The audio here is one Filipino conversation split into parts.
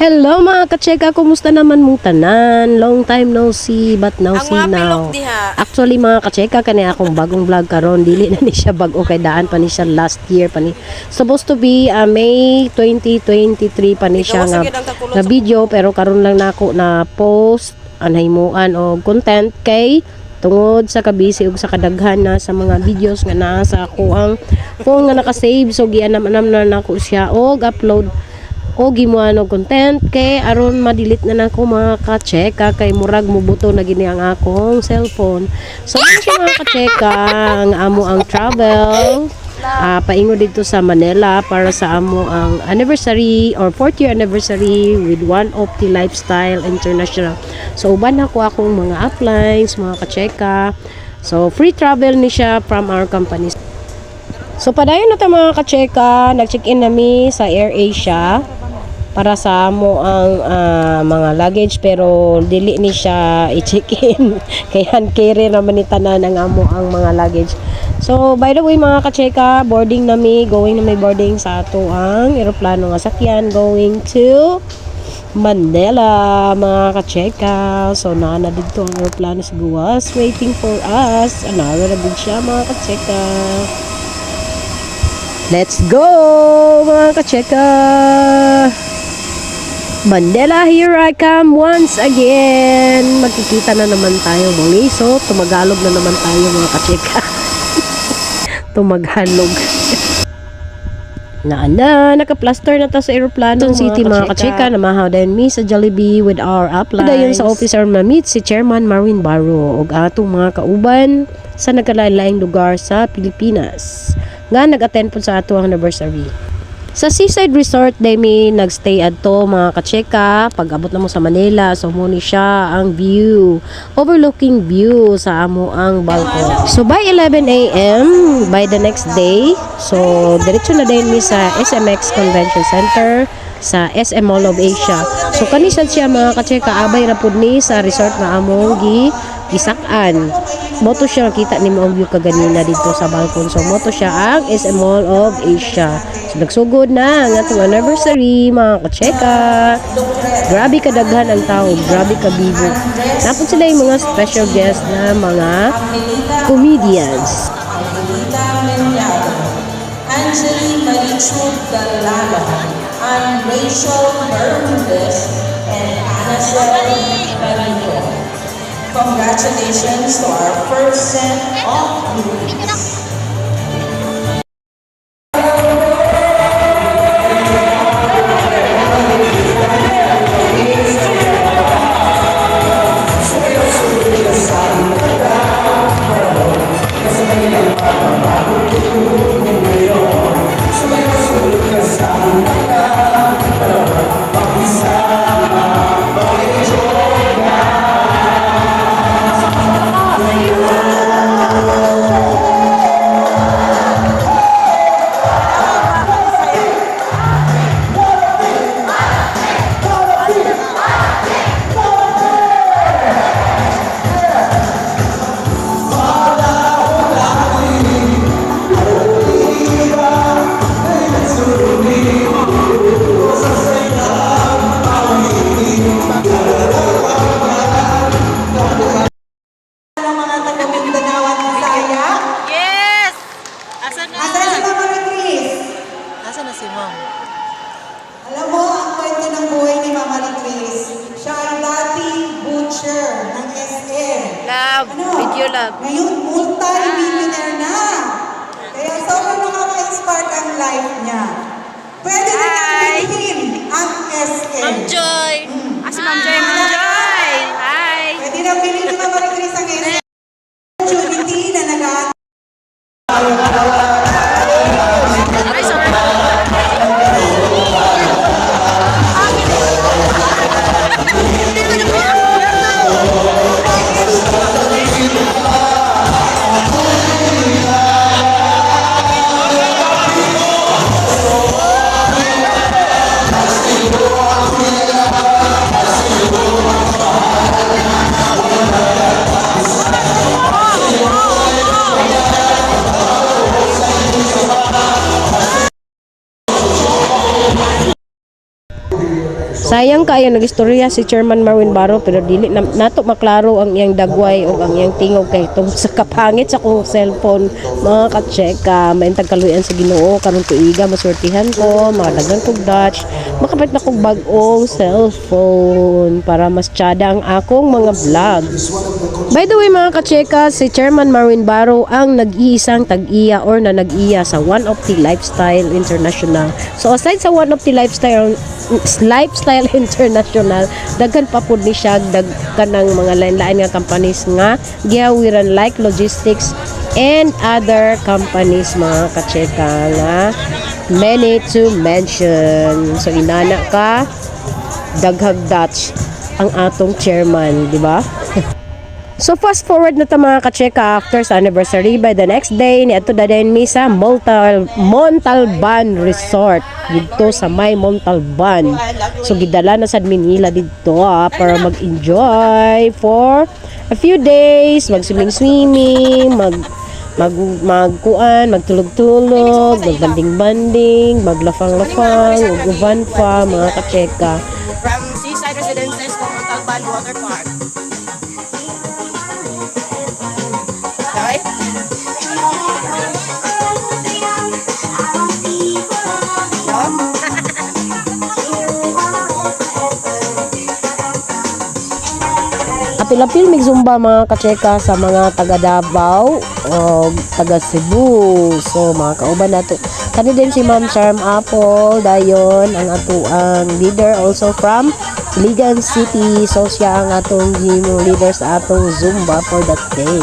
Hello mga kacheka, kumusta naman mong tanan? Long time no see, but now see now. Actually mga kacheka, kani akong bagong vlog karon, dili na ni siya bago kay daan pa ni siya last year pa ni. Supposed to be May 2023 pa ni siya nga video, pero karon lang nako na post anhaymuan og content kay tungod sa kabisi ug sa kadaghan na sa mga videos nga naa sa ako ang phone nga naka-save, so gianam-anam na nako siya og upload o gimuan og content kay aron madilit na nako mga kacheka kay murag mubuto na gini ang akong cellphone. So siya mga kacheka ang amo ang travel paingo dito sa Manila para sa amo ang anniversary or 4th year anniversary with One of the Lifestyle International. So uban ako akong mga uplines mga kacheka. So free travel ni siya from our company. So padayon na ta mga kacheka, nag-check-in nami sa AirAsia para sa mo ang mga luggage, pero dili ni siya i-check-in kay hand carry naman ni tanan ang amo ang mga luggage. So by the way mga kacheka, boarding nami, going na may boarding sa ato ang eroplano nga sakyan going to Manila mga kacheka. So na dito ang eroplano sa gawas waiting for us. Anara na din siya mga kacheka. Let's go mga kacheka! Manila, here I come once again. Magkikita na naman tayo muli. So, tumagalog na naman tayo mga kacheka. Tumagalog. Naka-plaster na ta sa aeroplano City mga kacheka. Namahaw din mi sa Jollibee with our uplines. Dayon sa officer mamit si Chairman Marwin Barro og atong mga kauban sa nagkalain-laing lugar sa Pilipinas nga nag-attend po sa ato ang anniversary. Sa Seaside Resort mi nagstay adto mga kacheka. Pag abot na mo sa Manila, so muni siya ang view, overlooking view sa amo ang balcony. So by 11 AM by the next day, so diretso na din mi sa SMX Convention Center sa SM Mall of Asia. So kanisan siya mga kacheka, abay ra pud ni sa resort na among gisak-an. Moto siya, makita ni mo ang view kaganina dito sa balcony. So moto siya ang SM Mall of Asia. So nagsugod na ang atong anniversary mga kacheka. Grabe kadaghan ang tao, grabe kabibo. Tapos sila yung mga special guest na mga comedians. Angeli Marichud Galala and Rachel Bermudez and Anasel Carino. Congratulations to our first set of movies. Alam mo, ang kwento ng buhay ni Mama Litriz, siya ay dating butcher ng SM. Love, video love. Ngayon, multi-millionaire na. Kaya sobrang nakaka-inspire ang life niya. Pwede na natin ang SM. Ma'am Joy! Si Ma'am Joy, Ma'am Joy! Hi! Pwede na bilhin ni Mama Litriz ang SM. Opportunity na nag-aano. Sayang kayo nagistorya si Chairman Marwin Baro pero dili nato maklaro ang iyang dagway o ang iyang tingog kay tungod sa kapangit sa kong cellphone mga ka-cheka maintag kaluyan sa Ginoo karon tuiga maswertihan ko makadagan kog Dutch makapit na kog bag-ong cellphone para mas tiyada ang akong mga vlog. By the way mga ka-cheka, si Chairman Marwin Baro ang nag-iisang tag-iya or na nag-iya sa One of the Lifestyle International. So aside sa One of the Lifestyle International, daghan pa pud ni siya daghan ng mga lain-lain nga companies nga gihawiran like logistics and other companies mga ka-cheka nga many to mention. So inana ka daghag Dutch ang atong chairman, di ba? So fast forward na ta mga ka-cheka after sa anniversary by the next day ni ato dadayon mi sa Montalban Resort dito sa may Montalban. So gidala na sad Manila dito para mag-enjoy for a few days, mag-swimming, magkuan, magtulog-tulog, magbanding-banding, maglafang-lafang, uguban pa mga ka-cheka. From Seaside Residences to Montalban Water Park. Okay? Apil-apil mig zumba mga ka-cheka sa mga taga Davao o taga Cebu. So mga kauban nato. Kani din si Ma'am Charm Apple dayon ang atuang leader also from Ligan City. So siya ang atong gym leader sa atong zumba for that day.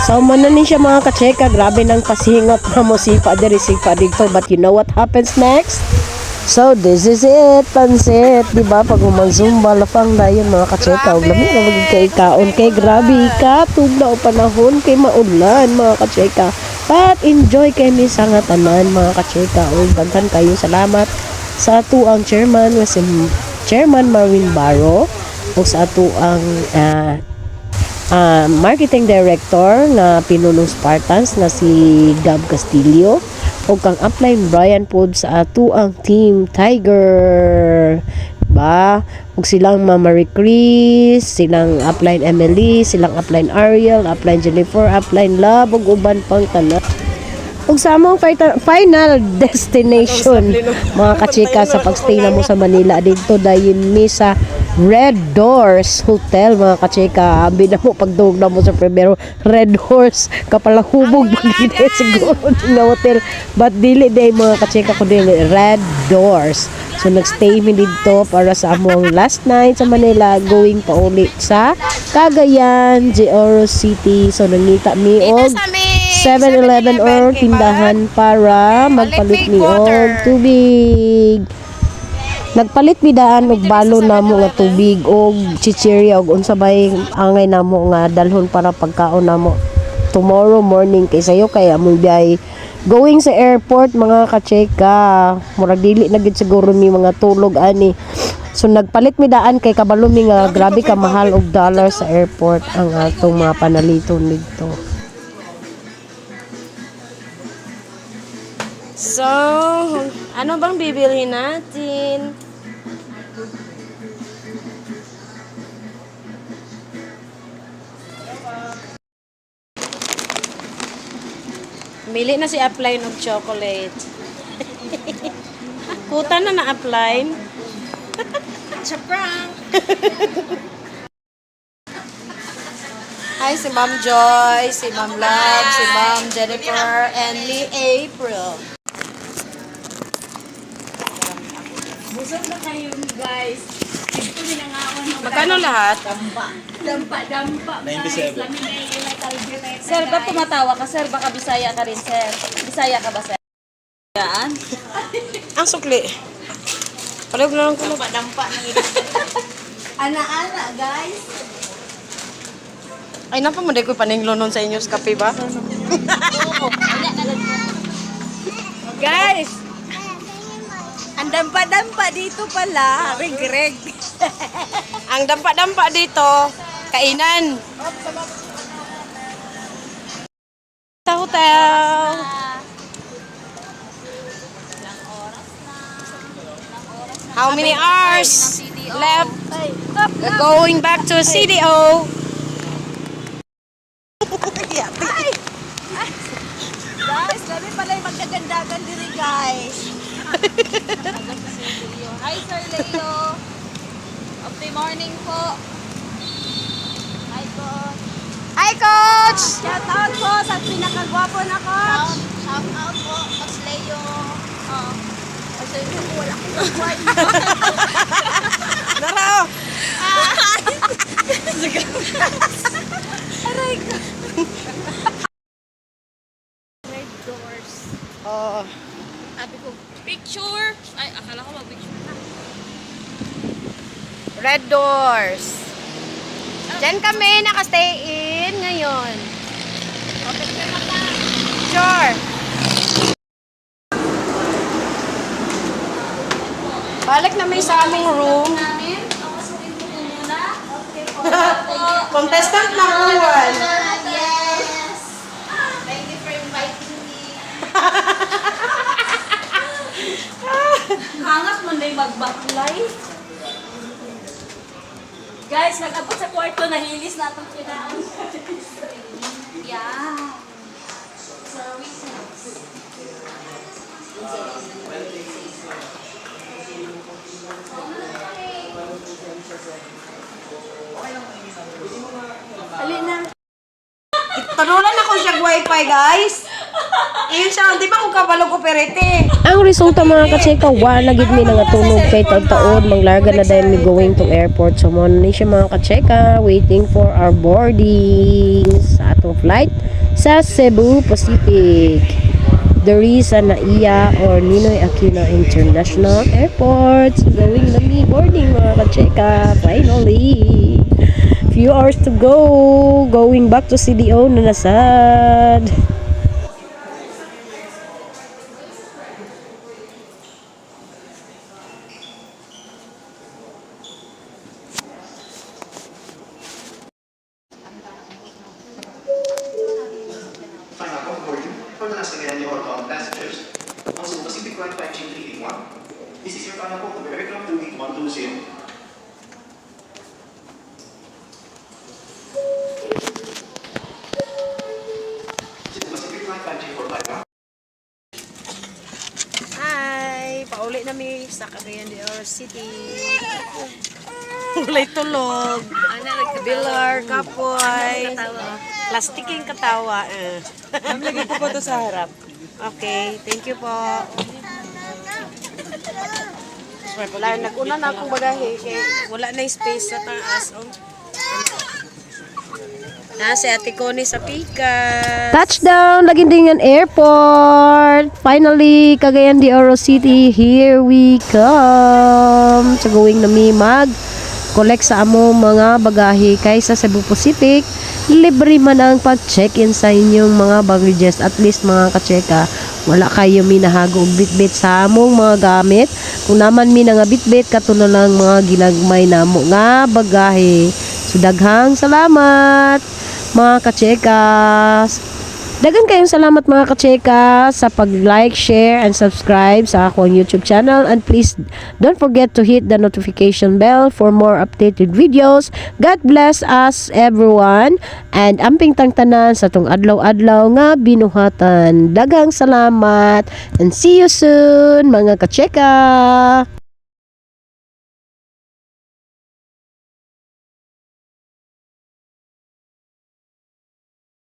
So man ni siya mga ka-cheka, grabe nang pasihingot na mo sipa dito. But you know what happens next? So this is it, pansit, di ba? Pag umang-zumba, lafang dayon mga ka-cheka. Og lamin na magig kay kaon kay grabe ka, tugnaw panahon kay maulan mga ka-cheka. But enjoy kay mi sa nga tanan mga ka-cheka. Og daghan kayo salamat sa ato ang chairman was si Chairman Marwin Baro o sa ato ang marketing director na Pinunong Spartans na si Gab Castillo o kang upline Brian Pod sa ato ang Team Tiger ba ug silang Mama Chris, silang upline Emily, silang upline Ariel, upline Jennifer, upline Love ug uban pang tanan. Ug sa among final destination mga ka-chika sa pagstay na mo sa Manila dito dayon mi sa Red Doors Hotel mga ka-chika. Abi na mo pagdug na mo sa primero Red Horse kapalahubog magiging siguro na hotel but dili day mga ka-chika ko dili Red Doors. So nagstay mi dito para sa among last night sa Manila going pa uli sa Cagayan de Oro City. So nangita mi og 7-Eleven or tindahan para magpalit ni og tubig. Nagpalit bidaan og balo namo nga tubig og chichirya og unsa bay angay namo nga dalhon para pagkaon namo tomorrow morning kay sayo kay among biyay going sa airport mga ka-cheka. Murag dili na gid siguro mi mga tulog ani. So nagpalit mi daan kay kabalo mi nga grabe ka mahal og dollar sa airport ang atong mga panaliton dito. So, ano bang bibilhin natin? Mili na si Apply ng chocolate. Kuta na na-apply. Sa prank. Hi, si Ma'am Joy, si Ma'am Love, si Ma'am Jennifer, and ni April. Busog na kayo guys. Ito ninangawan mo. Magkano lahat? Dampa. 97. Sir, ba't tumatawa ka? Sir, baka Bisaya ka rin, sir. Bisaya ka ba, sir? Yan. Ang sukli. Pareho na lang ko. Dampa ng ito. Ana-ana, guys. Ay, napamunday ko paninglo nun sa inyo sa kape ba? Guys! Ang dampa-dampa dito pala. Rig-rig. Ang dampa-dampa dito, kainan. Sa hotel. How many hours left? We're going back to CDO. Guys, labi pala yung magkagandagan diri, guys. Hi, Sir Leo. Upday morning po. Hi, Coach. Hi, Coach! Shout out po sa pinakagwapo na coach. Shout out po, Coach Leo. Kasi yung wala ko ng buhay. Dara! Aray ko. Oh. Sabi ko, picture. Ay, akala ko mag-picture na. Red Doors. Diyan kami nakastay in ngayon. Sure. Balik na may sa aming room. Contestant number 1. Yes! Thank you for inviting me. Hangas mo na yung mag-backlight. Guys, nag-abot sa kwarto, nahilis na itong kinaan. Yeah. Alina. Tanulan ako siya wifi, guys. Iyon siya, di ba kung kabalog operate? Ang resulta mga katsika, wala gid mi nga tunog kay taon manglarga na dahil mi going to airport. So mo na siya mga katsika, waiting for our boarding sa atong flight sa Cebu Pacific. Dorisa Naiya or Ninoy Aquino International Airport. So going na mi boarding mga katsika, finally. Few hours to go, going back to CDO na nasad. Final call for you. For the last again, your outbound passengers. On Cebu Pacific Flight 5381. This is your final call for aircraft 28120. Cebu Pacific Flight 5341. Hi! Pauli na mi sa Cagayan de Oro City. Ulay tulog. Bilar, kapoy. Plastiking katawa. Lagay ko po to sa harap. Okay, thank you po. Wala, nag-una na akong bagahe. Kaya wala na yung space sa taas. Oh. Si Ate Connie sa Pikas. Touchdown, Lagindingan Airport. Finally, Cagayan de Oro City. Here we come. So going na mi collect sa amo mga bagahe kay sa Cebu Pacific. Libre man ang pag-check-in sa inyong mga baggages. At least mga katseka, wala kayo minahago og bitbit sa among mga gamit. Kung naman mi nga bitbit katulad lang mga ginagmay namo nga bagahe. So daghang salamat mga katseka. Dagan kayong salamat mga kacheka sa pag-like, share, and subscribe sa akong YouTube channel. And please don't forget to hit the notification bell for more updated videos. God bless us everyone. And amping tangtanan sa tong adlaw-adlaw nga binuhatan. Dagang salamat and see you soon mga kacheka!